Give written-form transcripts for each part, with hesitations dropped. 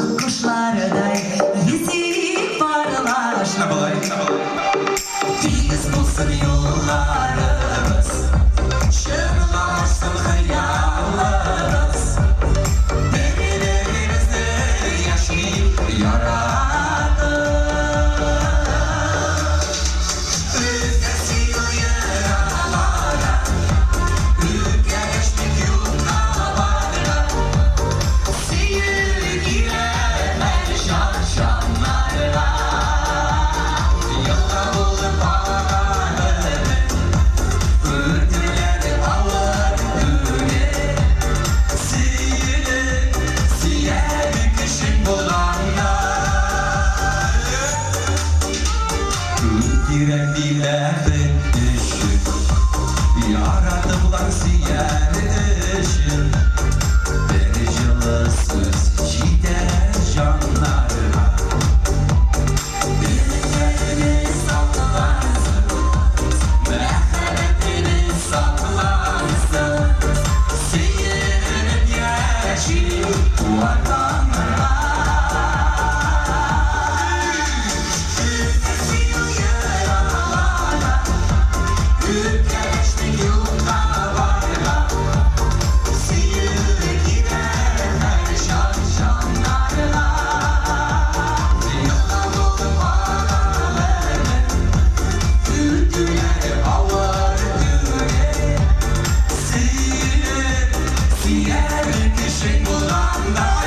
Kuşlarday yüzüp varlar. Deniz bulsun yollarımız, şırlarsın hayalımız. Derilerimizde yaşayıp yaradık. Ülkesiyor yaralara, ülke geçtik yurtlara. Sevgiler şarşanlarla, yolda buldum paralarımı. Ülkeleri alır güne, siyer kışın bulanlar. Direndilerden düşün, yaradılar siyer düşün. Derecalısız gider canlarına. Birlikleriniz saklansın, merhametiniz saklansın. Seyirip yaşayıp vatanına. Ülkesiyor yaralara, ülke geçtik yurtlara. Seyir gider her şarşanlarla. Yolda buldum paralarımı, ülkeleri alır güne. Siyer kışın bulanlar.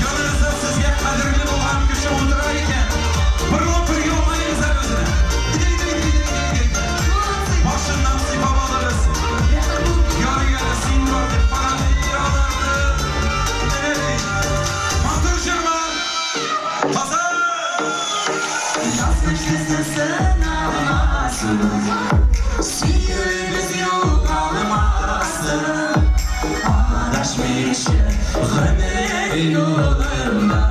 Yanınızda sizge kadirli olan kişi oldurayken bir yollayınıza gözüne. Gidin. Başından sipam alırız. Yarı yarı sinirli parayı alırdı. Evet. Mantır Şırman. Hazır. Yazmış kızısın almasın, sihirimiz yok almasın. Adaşmışım ömür yolunda.